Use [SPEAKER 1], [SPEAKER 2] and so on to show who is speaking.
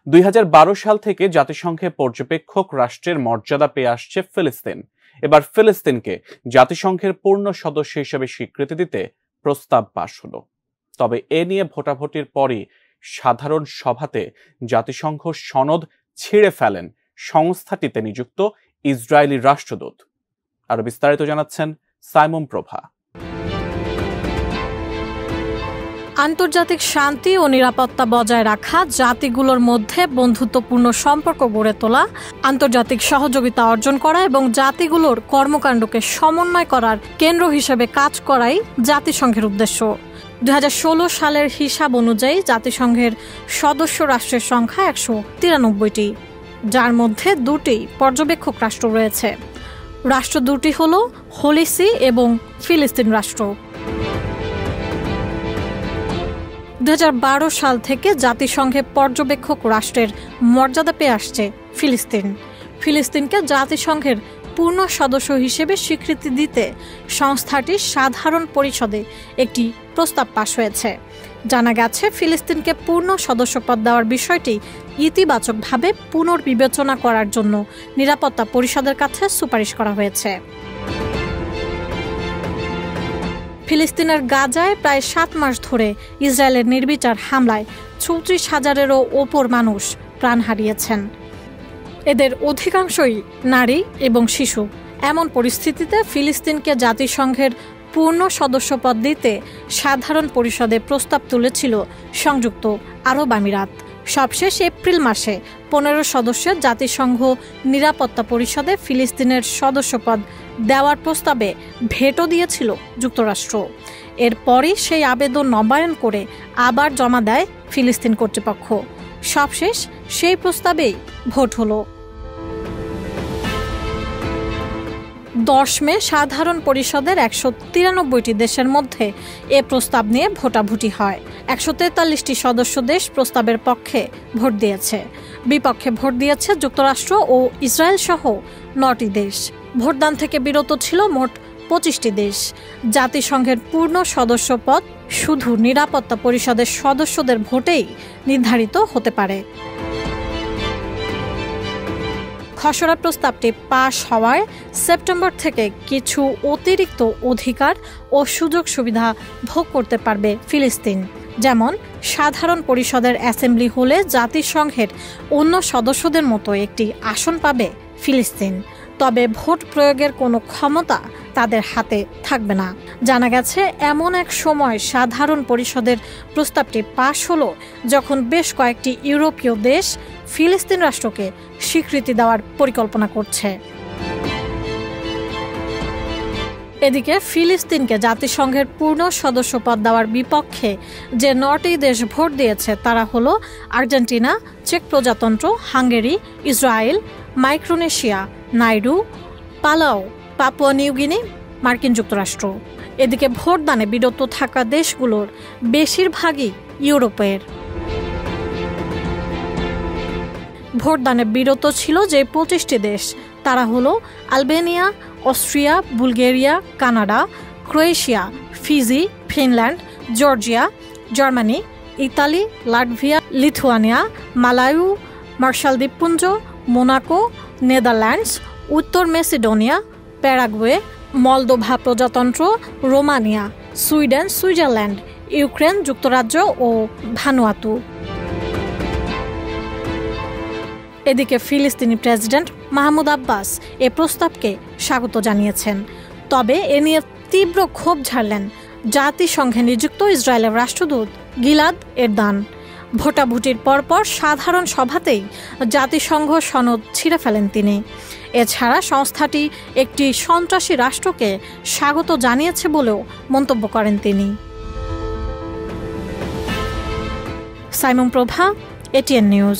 [SPEAKER 1] 2012 সাল থেকে জাতিসংঘে পর্যবেক্ষক রাষ্ট্রের মর্যাদা পেয়ে আসছে ফিলিস্তিন। এবার ফিলিস্তিনকে জাতিসংঘের পূর্ণ সদস্য হিসেবে স্বীকৃতি দিতে প্রস্তাব পাশ হলো। তবে এ নিয়ে ভোটাভুটির পরই সাধারণ সভাতে জাতিসংঘ সনদ ছিঁড়ে ফেলেন সংস্থাটিতে নিযুক্ত ইসরায়েলি রাষ্ট্রদূত। আরো বিস্তারিত জানাচ্ছেন সাইমন প্রভা।
[SPEAKER 2] আন্তর্জাতিক শান্তি ও নিরাপত্তা বজায় রাখা, জাতিগুলোর মধ্যে বন্ধুত্বপূর্ণ সম্পর্ক গড়ে তোলা, আন্তর্জাতিক সহযোগিতা অর্জন করা এবং জাতিগুলোর কর্মকাণ্ডকে সমন্বয় করার কেন্দ্র হিসেবে কাজ করাই জাতিসংঘের উদ্দেশ্য। 2016 সালের হিসাব অনুযায়ী জাতিসংঘের সদস্য রাষ্ট্রের সংখ্যা 193টি, যার মধ্যে 2টি পর্যবেক্ষক রাষ্ট্র রয়েছে। রাষ্ট্র দুটি হল হোলি সি এবং ফিলিস্তিন রাষ্ট্র। 2012 সাল থেকে জাতিসংঘে পর্যবেক্ষক রাষ্ট্রের মর্যাদা পেয়ে আসছে ফিলিস্তিন। ফিলিস্তিনকে জাতিসংঘের পূর্ণ সদস্য হিসেবে স্বীকৃতি দিতে সংস্থাটির সাধারণ পরিষদে একটি প্রস্তাব পাশ হয়েছে। জানা গেছে, ফিলিস্তিনকে পূর্ণ সদস্যপদ দেওয়ার বিষয়টি ইতিবাচকভাবে পুনর্বিবেচনা করার জন্য নিরাপত্তা পরিষদের কাছে সুপারিশ করা হয়েছে। ফিলিস্তিনের গাজায় প্রায় 7 মাস ধরে ইসরায়েলের নির্বিচার হামলায় 34,000-এরও ওপর মানুষ প্রাণ হারিয়েছেন। এদের অধিকাংশই নারী এবং শিশু। এমন পরিস্থিতিতে ফিলিস্তিনকে জাতিসংঘের পূর্ণ সদস্যপদ দিতে সাধারণ পরিষদে প্রস্তাব তুলেছিল সংযুক্ত আরব আমিরাত। সবশেষ এপ্রিল মাসে 15 সদস্যের জাতিসংঘ নিরাপত্তা পরিষদে ফিলিস্তিনের সদস্যপদ দেওয়ার প্রস্তাবে ভেটো দিয়েছিল যুক্তরাষ্ট্র। এরপরই সেই আবেদন নবায়ন করে আবার জমা দেয় ফিলিস্তিন কর্তৃপক্ষ। সবশেষ সেই প্রস্তাবেই ভোট হলো। 10 মে সাধারণ পরিষদের 193টি দেশের মধ্যে এ প্রস্তাব নিয়ে ভোটাভুটি হয়। 143টি সদস্য দেশ প্রস্তাবের পক্ষে ভোট দিয়েছে। বিপক্ষে ভোট দিয়েছে যুক্তরাষ্ট্র ও ইসরায়েল সহ 9টি দেশ। ভোটদান থেকে বিরত ছিল মোট 25টি দেশ। জাতিসংঘের পূর্ণ সদস্যপদ শুধু নিরাপত্তা পরিষদের সদস্যদের ভোটেই নির্ধারিত হতে পারে। খসড়া প্রস্তাবটি পাশ হওয়ায় সেপ্টেম্বর থেকে কিছু অতিরিক্ত অধিকার ও সুযোগ সুবিধা ভোগ করতে পারবে ফিলিস্তিন। যেমন, সাধারণ পরিষদের অ্যাসেম্বলি হলে জাতিসংঘের অন্য সদস্যদের মতো একটি আসন পাবে ফিলিস্তিন। তবে ভোট প্রয়োগের কোনো ক্ষমতা তাদের হাতে থাকবে না। জানা গেছে, এমন এক সময় সাধারণ পরিষদের প্রস্তাবটি পাশ হলো যখন বেশ কয়েকটি ইউরোপীয় দেশ ফিলিস্তিন রাষ্ট্রকে স্বীকৃতি দেওয়ার পরিকল্পনা করছে। এদিকে ফিলিস্তিনকে জাতিসংঘের পূর্ণ সদস্যপদ দেওয়ার বিপক্ষে যে 9টি দেশ ভোট দিয়েছে তারা হলো আর্জেন্টিনা, চেক প্রজাতন্ত্র, হাঙ্গেরি, ইসরায়েল, মাইক্রোনেশিয়া, নাইডু, পালাও, পাপুয়া নিউগিনি, মার্কিন যুক্তরাষ্ট্র। এদিকে ভোটদানে বিরত থাকা দেশগুলোর বেশিরভাগই ইউরোপের। ভোটদানে বিরত ছিল যে 25টি দেশ তারা হলো Albania, Austria, Bulgaria, Canada, Croatia, Fiji, Finland, Georgia, Germany, ইতালি, লাটভিয়া, লিথুয়ানিয়া, মালায়ু, মার্শাল দ্বীপপুঞ্জ, মোনাকো, নেদারল্যান্ডস, উত্তর মেসিডোনিয়া, প্যারাগুয়ে, মলদোভা প্রজাতন্ত্র, রোমানিয়া, সুইডেন, সুইজারল্যান্ড, ইউক্রেন, যুক্তরাজ্য ও ভানুয়াতু। এদিকে ফিলিস্তিনি প্রেসিডেন্ট মাহমুদ আব্বাস এ প্রস্তাবকে স্বাগত জানিয়েছেন। তবে এ নিয়ে তীব্র ক্ষোভ ঝাড়লেন জাতিসংঘে নিযুক্ত ইসরায়েলের রাষ্ট্রদূত গিলাদ এরদান। ভোটাভুটির পরপর সাধারণ সভাতেই জাতিসংঘ সনদ ছিঁড়ে ফেলেন তিনি। এছাড়া সংস্থাটি একটি সন্ত্রাসী রাষ্ট্রকে স্বাগত জানিয়েছে বলেও মন্তব্য করেন তিনি। সাইমন প্রভা, এটিএন নিউজ।